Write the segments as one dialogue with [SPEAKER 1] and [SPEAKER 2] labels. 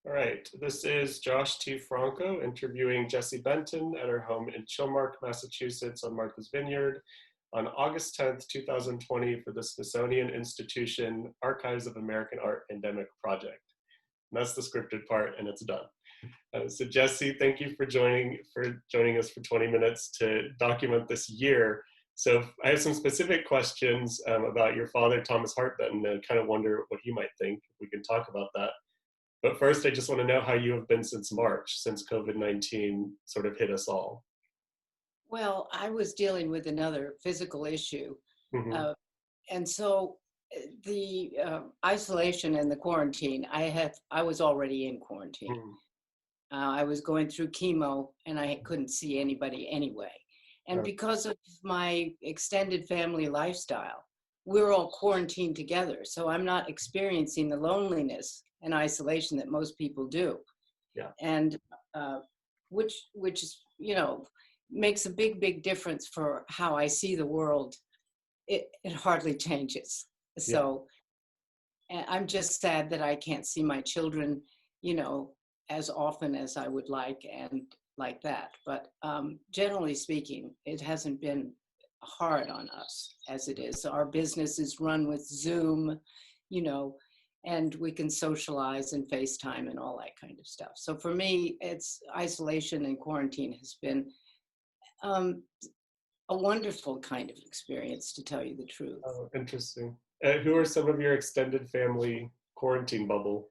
[SPEAKER 1] All right, this is Josh T. Franco interviewing Jessie Benton at her home in Chilmark, Massachusetts on Martha's Vineyard on August 10th, 2020 for the Smithsonian Institution Archives of American Art Pandemic Project. And that's the scripted part, and it's done. So Jessie, thank you for joining us for 20 minutes to document this year. So I have some specific questions about your father, Thomas Hart Benton, and I kind of wonder what he might think. If we can talk about that. But first, I just want to know how you have been since March, since COVID-19 sort of hit us all.
[SPEAKER 2] Well, I was dealing with another physical issue.
[SPEAKER 1] Mm-hmm.
[SPEAKER 2] And so the isolation and the quarantine, I was already in quarantine.
[SPEAKER 1] Mm-hmm.
[SPEAKER 2] I was going through chemo and I couldn't see anybody anyway. And because of my extended family lifestyle, we're all quarantined together. So I'm not experiencing the loneliness and isolation that most people do.
[SPEAKER 1] Yeah.
[SPEAKER 2] And which is, makes a big difference for how I see the world. It hardly changes. So and I'm just sad that I can't see my children, as often as I would like and like that. But generally speaking, it hasn't been hard on us as it is. Our business is run with Zoom, and we can socialize and FaceTime and all that kind of stuff. So for me, it's isolation and quarantine has been a wonderful kind of experience, to tell you the truth.
[SPEAKER 1] Oh, interesting. Who are some of your extended family quarantine bubble?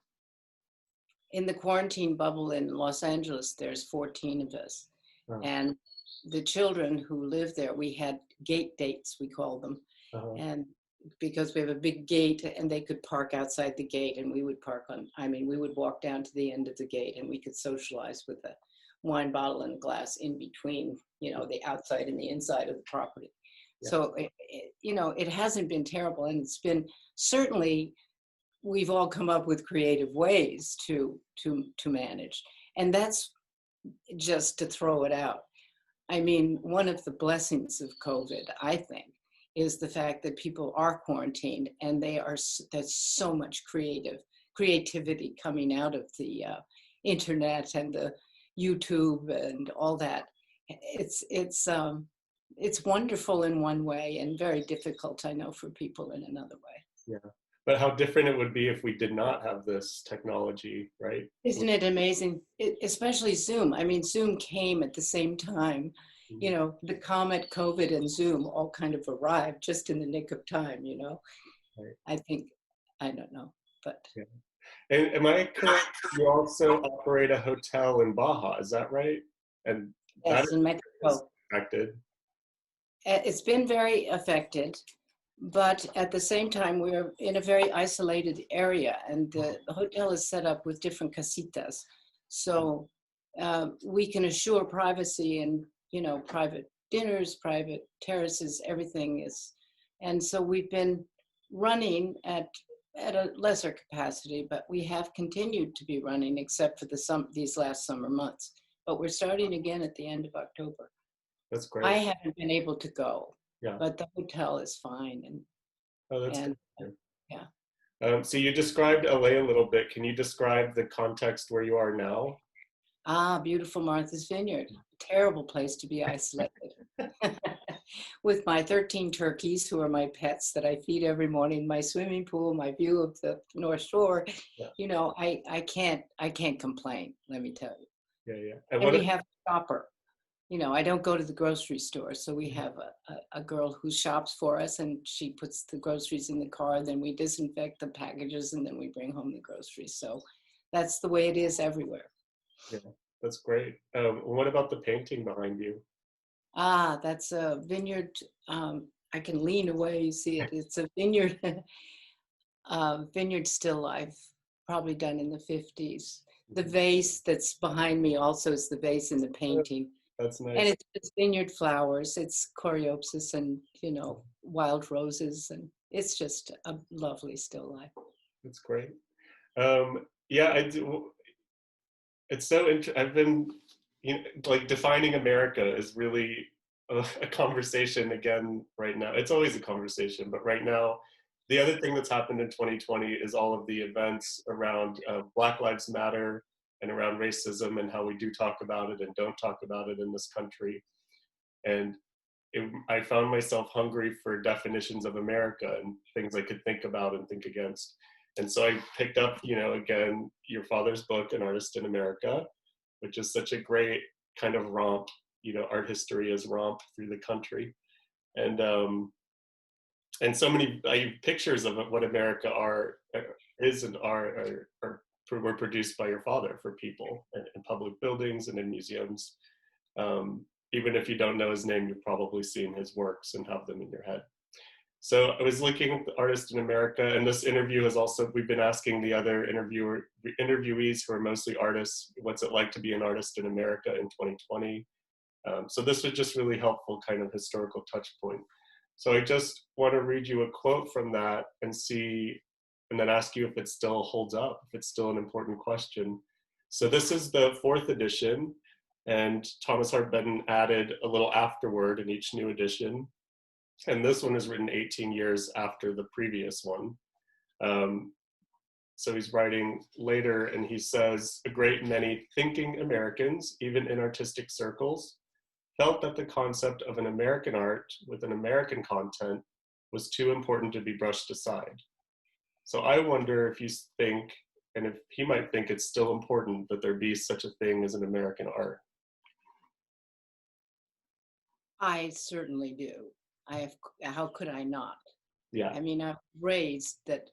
[SPEAKER 2] In the quarantine bubble in Los Angeles, there's 14 of us. Oh. And the children who live there, we had gate dates, we call them. Uh-huh. And because we have a big gate and they could park outside the gate and we would we would walk down to the end of the gate and we could socialize with a wine bottle and a glass in between, the outside and the inside of the property. Yeah. So, it hasn't been terrible. And it's been, certainly, we've all come up with creative ways to manage. And that's just to throw it out. I mean, one of the blessings of COVID, I think, is the fact that people are quarantined and there's so much creativity coming out of the internet and the YouTube and all that. It's wonderful in one way and very difficult, I know, for people in another way.
[SPEAKER 1] Yeah, but how different it would be if we did not have this technology, right?
[SPEAKER 2] Isn't it amazing? Especially Zoom. I mean, Zoom came at the same time. Mm-hmm. The comet, COVID, and Zoom all kind of arrived just in the nick of time, Right. I think, I don't know, but.
[SPEAKER 1] Yeah. And am I correct? You also operate a hotel in Baja, is that right? And
[SPEAKER 2] yes, in Mexico.
[SPEAKER 1] Affected.
[SPEAKER 2] It's been very affected, but at the same time, we're in a very isolated area, and the hotel is set up with different casitas, so we can assure privacy and private dinners, private terraces, everything is, and so we've been running at a lesser capacity, but we have continued to be running except for these last summer months. But we're starting again at the end of October.
[SPEAKER 1] That's great.
[SPEAKER 2] I haven't been able to go, but the hotel is fine.
[SPEAKER 1] Yeah. So you described LA a little bit. Can you describe the context where you are now?
[SPEAKER 2] Beautiful Martha's Vineyard. Terrible place to be isolated. With my 13 turkeys, who are my pets that I feed every morning, my swimming pool, my view of the North Shore, I can't complain, let me tell you.
[SPEAKER 1] Yeah.
[SPEAKER 2] And we have a shopper. I don't go to the grocery store, so we have a girl who shops for us, and she puts the groceries in the car, then we disinfect the packages, and then we bring home the groceries. So that's the way it is everywhere.
[SPEAKER 1] Yeah, that's great. What about the painting behind you?
[SPEAKER 2] That's a vineyard. I can lean away, you see it. It's a vineyard, vineyard still life, probably done in the 50s. The vase that's behind me also is the vase in the painting.
[SPEAKER 1] That's nice.
[SPEAKER 2] And it's vineyard flowers. It's coreopsis and, wild roses. And it's just a lovely still life.
[SPEAKER 1] That's great. Yeah, I do. It's so interesting. I've been, defining America is really a conversation again right now. It's always a conversation, but right now the other thing that's happened in 2020 is all of the events around Black Lives Matter and around racism and how we do talk about it and don't talk about it in this country. And I found myself hungry for definitions of America and things I could think about and think against. And so I picked up, again, your father's book, An Artist in America, which is such a great kind of romp, art history as romp through the country. And so many pictures of what America is and were produced by your father for people in public buildings and in museums. Even if you don't know his name, you've probably seen his works and have them in your head. So I was looking at the Artist in America, and this interview is also, we've been asking the other interviewees who are mostly artists, what's it like to be an artist in America in 2020? So this was just really helpful kind of historical touch point. So I just want to read you a quote from that and then ask you if it still holds up, if it's still an important question. So this is the 4th edition, and Thomas Hart Benton added a little afterword in each new edition. And this one is written 18 years after the previous one. So he's writing later, and he says, a great many thinking Americans, even in artistic circles, felt that the concept of an American art with an American content was too important to be brushed aside. So I wonder if you think, and if he might think it's still important that there be such a thing as an American art.
[SPEAKER 2] I certainly do. How could I not?
[SPEAKER 1] Yeah.
[SPEAKER 2] I mean, I'm raised that,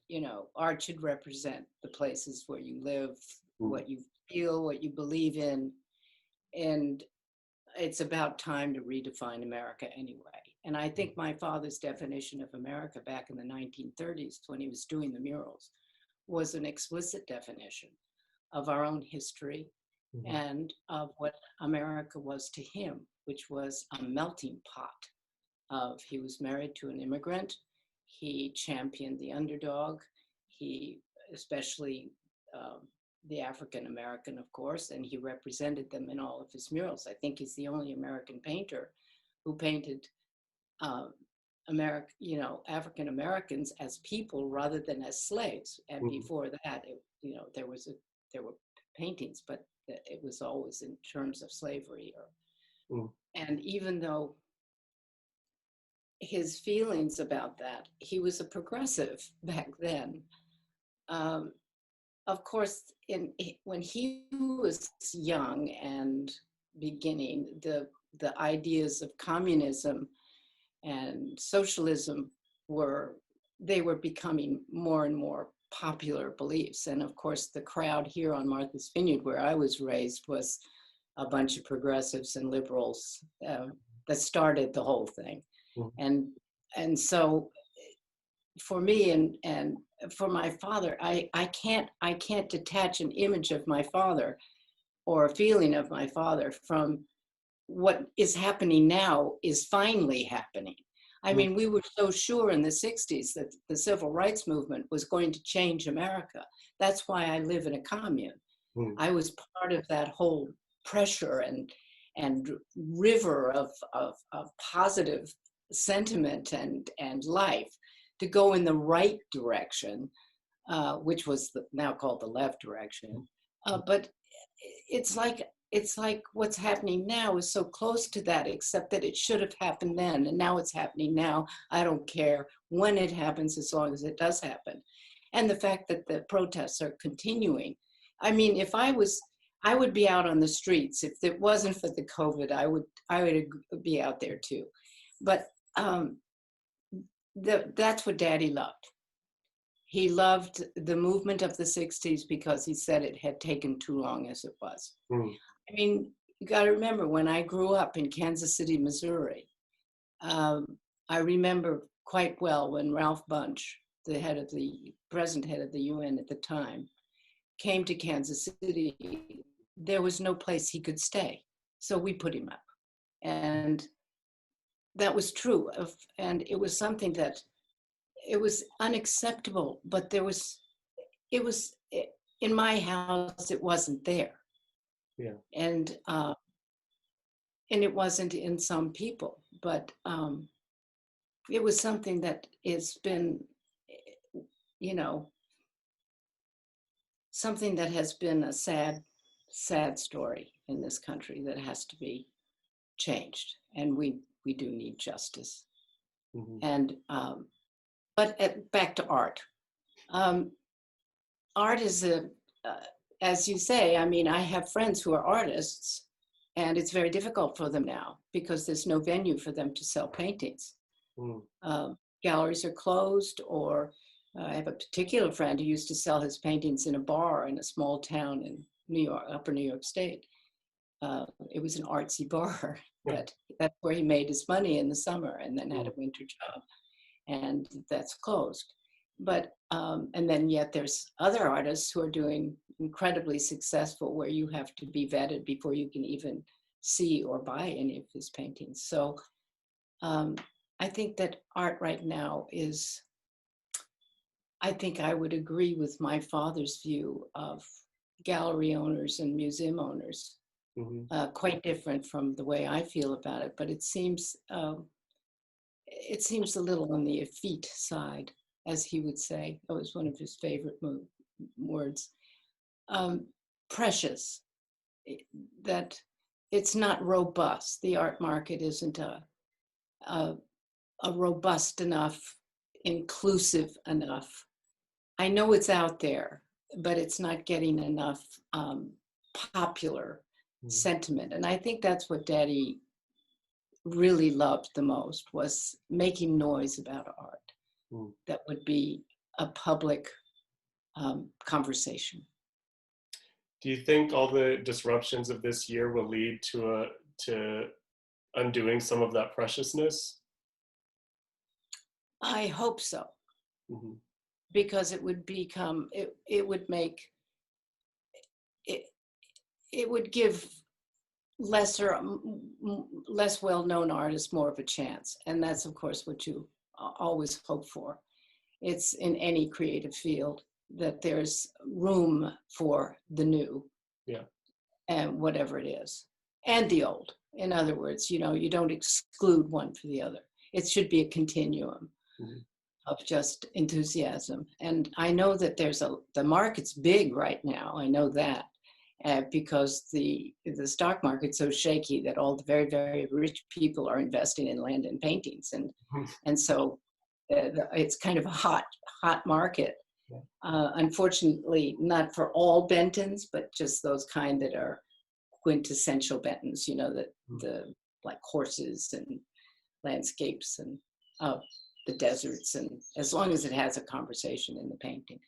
[SPEAKER 2] art should represent the places where you live, what you feel, what you believe in. And it's about time to redefine America anyway. And I think my father's definition of America back in the 1930s, when he was doing the murals, was an explicit definition of our own history and of what America was to him, which was a melting pot. He was married to an immigrant. He championed the underdog. He, especially the African American, of course, and he represented them in all of his murals. I think he's the only American painter who painted African Americans as people rather than as slaves. And before that, there were paintings, but it was always in terms of slavery. And even though his feelings about that, he was a progressive back then. Of course, when he was young and beginning, the ideas of communism and socialism were becoming more and more popular beliefs. And of course, the crowd here on Martha's Vineyard, where I was raised, was a bunch of progressives and liberals that started the whole thing. And so for me and for my father, I can't detach an image of my father or a feeling of my father from what is happening now is finally happening. I mean, we were so sure in the 60s that the civil rights movement was going to change America. That's why I live in a commune. I was part of that whole pressure and river of positive sentiment and life to go in the right direction, which was now called the left direction. But it's like what's happening now is so close to that, except that it should have happened then, and now it's happening now. I don't care when it happens, as long as it does happen. And the fact that the protests are continuing. I mean, I would be out on the streets. If it wasn't for the COVID, I would be out there too. But that's what Daddy loved. He loved the movement of the 60s because he said it had taken too long as it was. I mean, you got to remember, when I grew up in Kansas City, Missouri, I remember quite well when Ralph Bunche, the present head of the UN at the time, came to Kansas City. There was no place he could stay, so we put him up. And that was true. And it was something that, it was unacceptable, but in my house, it wasn't there.
[SPEAKER 1] Yeah.
[SPEAKER 2] And it wasn't in some people, but it was something that has been you know, something that has been a sad, sad story in this country that has to be changed. And we do need justice.
[SPEAKER 1] Mm-hmm.
[SPEAKER 2] And, but back to art. Art is as you say, I mean, I have friends who are artists, and it's very difficult for them now because there's no venue for them to sell paintings. Galleries are closed, or I have a particular friend who used to sell his paintings in a bar in a small town in New York, upper New York State. It was an artsy bar, but that's where he made his money in the summer, and then had a winter job, and that's closed. But, and then yet there's other artists who are doing incredibly successful, where you have to be vetted before you can even see or buy any of his paintings. So I think that art right now is, I think I would agree with my father's view of gallery owners and museum owners. Quite different from the way I feel about it, but it seems a little on the effete side, as he would say. That was one of his favorite words. Precious, that it's not robust. The art market isn't a robust enough, inclusive enough. I know it's out there, but it's not getting enough popular sentiment. And I think that's what Daddy really loved the most, was making noise about art that would be a public conversation.
[SPEAKER 1] Do you think all the disruptions of this year will lead to undoing some of that preciousness?
[SPEAKER 2] I hope so, because it would become, it would make, it would give less well-known artists more of a chance. And that's, of course, what you always hope for. It's in any creative field, that there's room for the new, and whatever it is, and the old. In other words, you know, you don't exclude one for the other. It should be a continuum of just enthusiasm. And I know that the market's big right now. I know that. Because the stock market's so shaky that all the very, very rich people are investing in land and paintings, and so it's kind of a hot market. Unfortunately, not for all Bentons, but just those kind that are quintessential Bentons. You know, that the like horses and landscapes and the deserts, and as long as it has a conversation in the painting.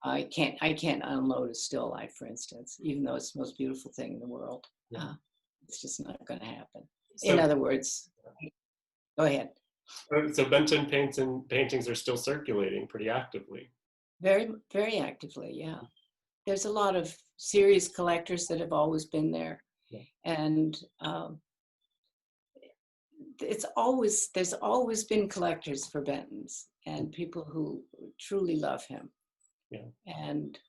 [SPEAKER 2] I can't unload a still life, for instance, even though it's the most beautiful thing in the world. It's just not going to happen. So, in other words, go ahead.
[SPEAKER 1] So Benton paintings are still circulating pretty actively.
[SPEAKER 2] Very, very actively, yeah. There's a lot of serious collectors that have always been there, and there's always been collectors for Bentons and people who truly love him. And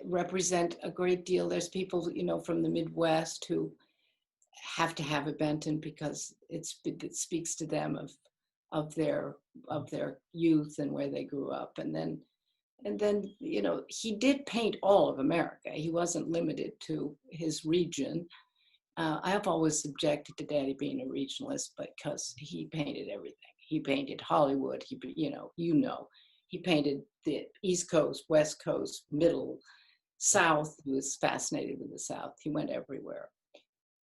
[SPEAKER 2] represent a great deal. There's people, you know, from the Midwest who have to have a Benton because it speaks to them of their youth and where they grew up. And then you know, he did paint all of America. He wasn't limited to his region. I have always objected to Daddy being a regionalist because he painted everything. He painted Hollywood. He painted the East Coast, West Coast, Middle, South. He was fascinated with the South. He went everywhere.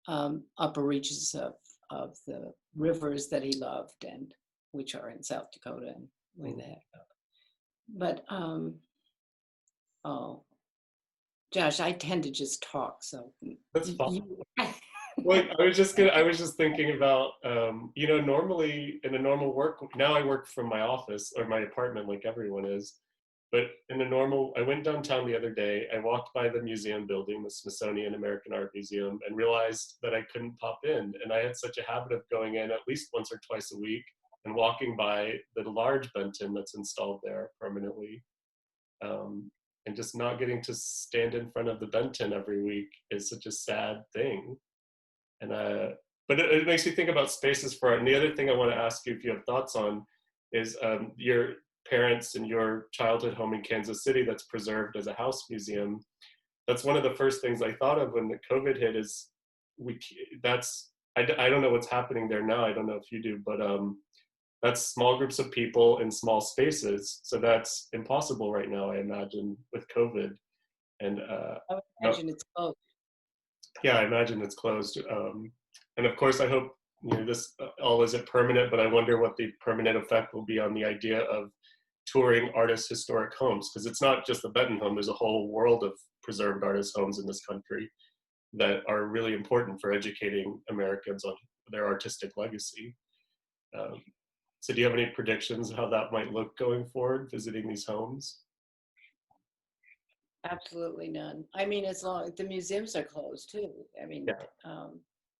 [SPEAKER 2] Upper reaches of the rivers that he loved, and which are in South Dakota and way the heck up. But Josh, I tend to just talk, so
[SPEAKER 1] that's fine. Well, I was just thinking about, you know, normally in a normal work, now I work from my office or my apartment like everyone is, but I went downtown the other day, I walked by the museum building, the Smithsonian American Art Museum, and realized that I couldn't pop in. And I had such a habit of going in at least once or twice a week and walking by the large Benton that's installed there permanently. And just not getting to stand in front of the Benton every week is such a sad thing. And but it makes me think about spaces for art. And the other thing I want to ask you if you have thoughts on is parents in your childhood home in Kansas City that's preserved as a house museum, that's one of the first things I thought of when the COVID hit is I don't know what's happening there now. I don't know if you do, but that's small groups of people in small spaces. So that's impossible right now, I imagine, with COVID. And
[SPEAKER 2] I would imagine it's closed.
[SPEAKER 1] yeah, I imagine it's closed. And of course, I hope this all isn't permanent, but I wonder what the permanent effect will be on the idea of touring artists' historic homes, because it's not just the Benton home. There's a whole world of preserved artist homes in this country that are really important for educating Americans on their artistic legacy. So do you have any predictions how that might look going forward, visiting these homes?
[SPEAKER 2] Absolutely none. I mean, as long the museums are closed too. I mean,
[SPEAKER 1] Yeah.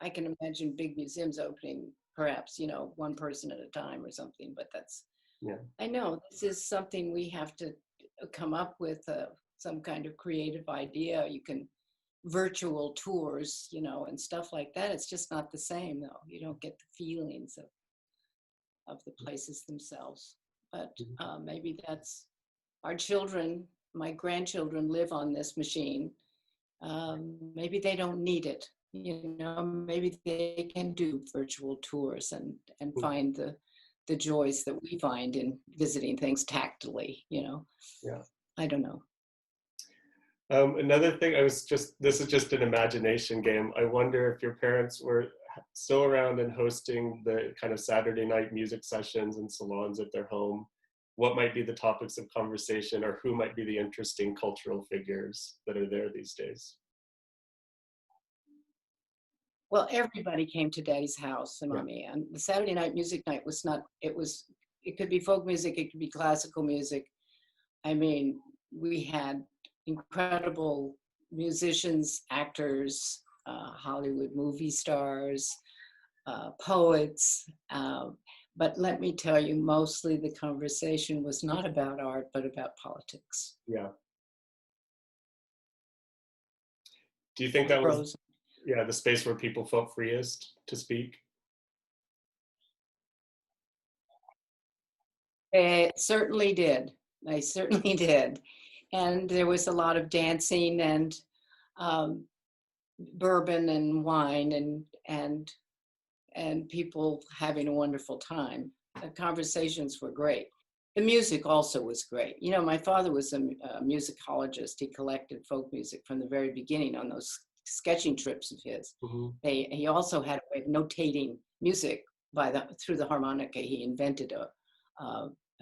[SPEAKER 2] I can imagine big museums opening, perhaps, one person at a time or something, but that's,
[SPEAKER 1] Yeah.
[SPEAKER 2] I know this is something we have to come up with, some kind of creative idea. You can virtual tours, and stuff like that. It's just not the same though. You don't get the feelings of the places themselves. But maybe that's our children, my grandchildren live on this machine. Maybe they don't need it. Maybe they can do virtual tours and find the joys that we find in visiting things tactily,
[SPEAKER 1] Yeah.
[SPEAKER 2] I don't know.
[SPEAKER 1] Another thing, this is just an imagination game. I wonder if your parents were still around and hosting the kind of Saturday night music sessions and salons at their home, what might be the topics of conversation, or who might be the interesting cultural figures that are there these days?
[SPEAKER 2] Well, everybody came to Daddy's house and Mommy, and the Saturday night music night was not, it could be folk music, it could be classical music. I mean, we had incredible musicians, actors, Hollywood movie stars, poets. But let me tell you, mostly the conversation was not about art, but about politics.
[SPEAKER 1] Yeah. Do you think that was, the space where people felt freest to speak?
[SPEAKER 2] It certainly did. I certainly did. And there was a lot of dancing and bourbon and wine and people having a wonderful time. The conversations were great. The music also was great. My father was a musicologist. He collected folk music from the very beginning on those sketching trips of his.
[SPEAKER 1] Mm-hmm.
[SPEAKER 2] He also had a way of notating music through the harmonica. He invented a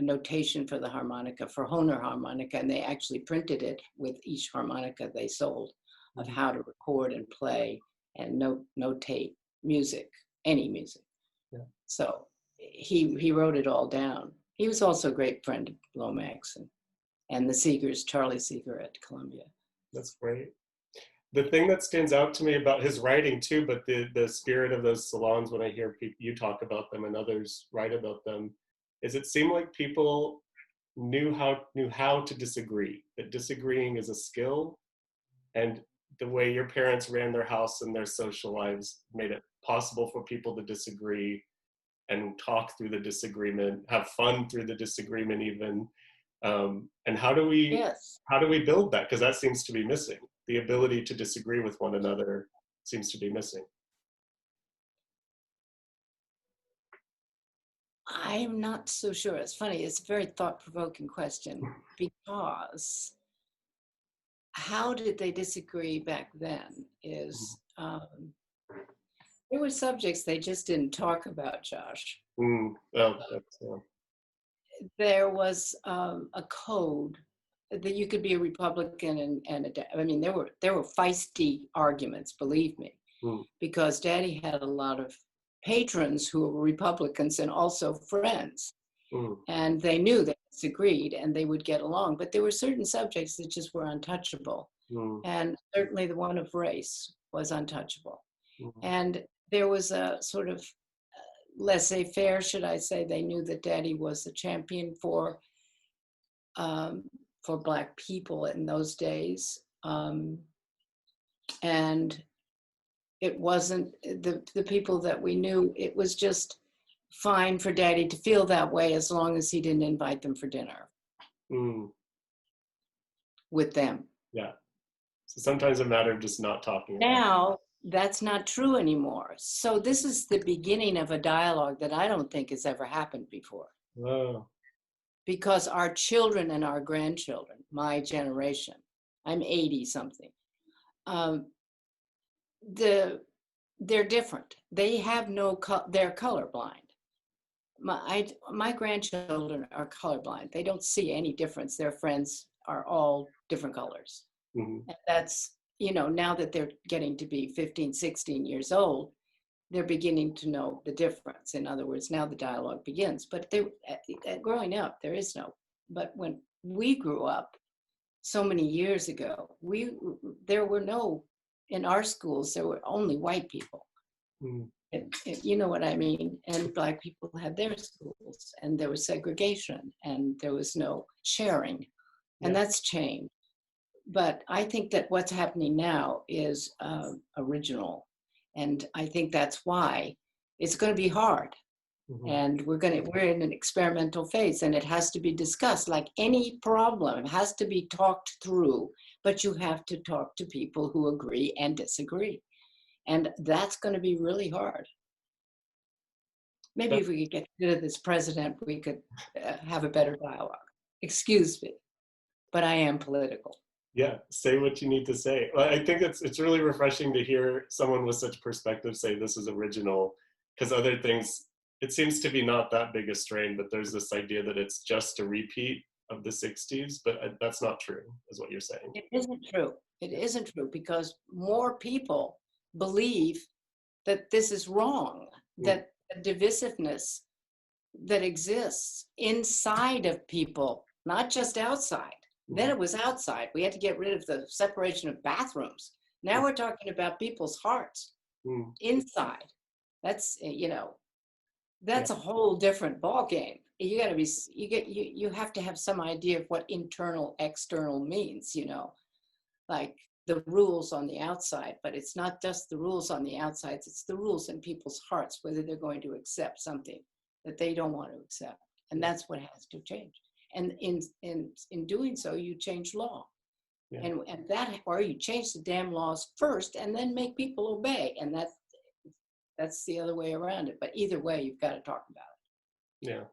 [SPEAKER 2] notation for the harmonica, for Hohner harmonica, and they actually printed it with each harmonica they sold, of how to record and play and notate music, any music.
[SPEAKER 1] Yeah.
[SPEAKER 2] So he wrote it all down. He was also a great friend of Lomax and the Seegers, Charlie Seeger at Columbia.
[SPEAKER 1] That's great. The thing that stands out to me about his writing too, but the spirit of those salons, when I hear you talk about them and others write about them, is it seemed like people knew how to disagree, that disagreeing is a skill, and the way your parents ran their house and their social lives made it possible for people to disagree and talk through the disagreement, have fun through the disagreement even. And how do we build that? Because that seems to be missing. The ability to disagree with one another seems to be missing.
[SPEAKER 2] I'm not so sure. It's funny. It's a very thought-provoking question, because how did they disagree back then is there were subjects they just didn't talk about, Josh. There was a code that you could be a Republican I mean, there were feisty arguments, believe me, because Daddy had a lot of patrons who were Republicans and also friends. And they knew they disagreed and they would get along, but there were certain subjects that just were untouchable. And certainly the one of race was untouchable. And there was a sort of laissez-faire, should I say. They knew that Daddy was a champion for Black people in those days. And it wasn't the people that we knew, it was just fine for daddy to feel that way as long as he didn't invite them for dinner with them.
[SPEAKER 1] Yeah. So sometimes a matter of just not talking about it.
[SPEAKER 2] Now, that's not true anymore. So this is the beginning of a dialogue that I don't think has ever happened before.
[SPEAKER 1] Oh.
[SPEAKER 2] Because our children and our grandchildren, my generation, I'm 80 something, they're different. They have they're colorblind. My grandchildren are colorblind. They don't see any difference. Their friends are all different colors. And that's, now that they're getting to be 15, 16 years old, they're beginning to know the difference. In other words, now the dialogue begins. But growing up, there is no. But when we grew up so many years ago, there were no, in our schools, there were only white people. And you know what I mean? And Black people had their schools, and there was segregation, and there was no sharing. And that's changed. But I think that what's happening now is original. And I think that's why it's going to be hard. And we're in an experimental phase, and it has to be discussed like any problem. It has to be talked through, but you have to talk to people who agree and disagree. And that's going to be really hard. Maybe if we could get rid of this president, we could have a better dialogue. Excuse me, but I am political.
[SPEAKER 1] Yeah, say what you need to say. Well, I think it's really refreshing to hear someone with such perspective say this is original, because other things, it seems to be not that big a strain, but there's this idea that it's just a repeat of the 60s, but that's not true, is what you're saying.
[SPEAKER 2] It isn't true. It isn't true, because more people believe that this is wrong, that the divisiveness that exists inside of people, not just outside. Then it was outside. We had to get rid of the separation of bathrooms. Now we're talking about people's hearts inside. That's, that's a whole different ball game. You got to be, you have to have some idea of what internal, external means, like the rules on the outside, but it's not just the rules on the outside, it's the rules in people's hearts, whether they're going to accept something that they don't want to accept. And that's what has to change. And in doing so, you change law. And that, or you change the damn laws first and then make people obey. And that's the other way around it. But either way, you've got to talk about it.
[SPEAKER 1] Yeah,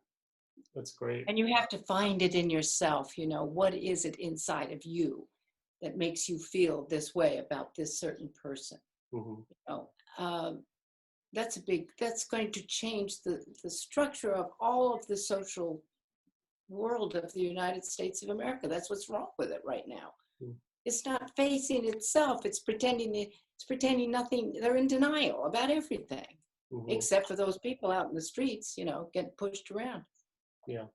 [SPEAKER 1] that's great.
[SPEAKER 2] And you have to find it in yourself, what is it inside of you that makes you feel this way about this certain person? That's going to change the structure of all of the social world of the United States of America. That's what's wrong with it right now. It's not facing itself. It's pretending nothing. They're in denial about everything, except for those people out in the streets, get pushed around.
[SPEAKER 1] Yeah.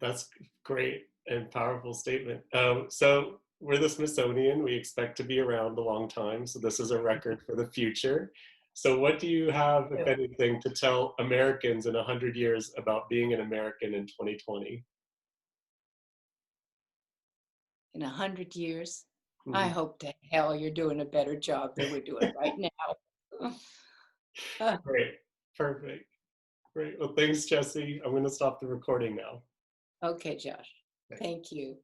[SPEAKER 1] That's great and powerful statement. So we're the Smithsonian. We expect to be around a long time. So this is a record for the future. So what do you have, if anything, to tell Americans in 100 years about being an American in 2020?
[SPEAKER 2] In 100 years, I hope to hell you're doing a better job than we're doing right now.
[SPEAKER 1] Great, perfect. Great, well, thanks, Jessie. I'm gonna stop the recording now.
[SPEAKER 2] Okay, Josh, thank you.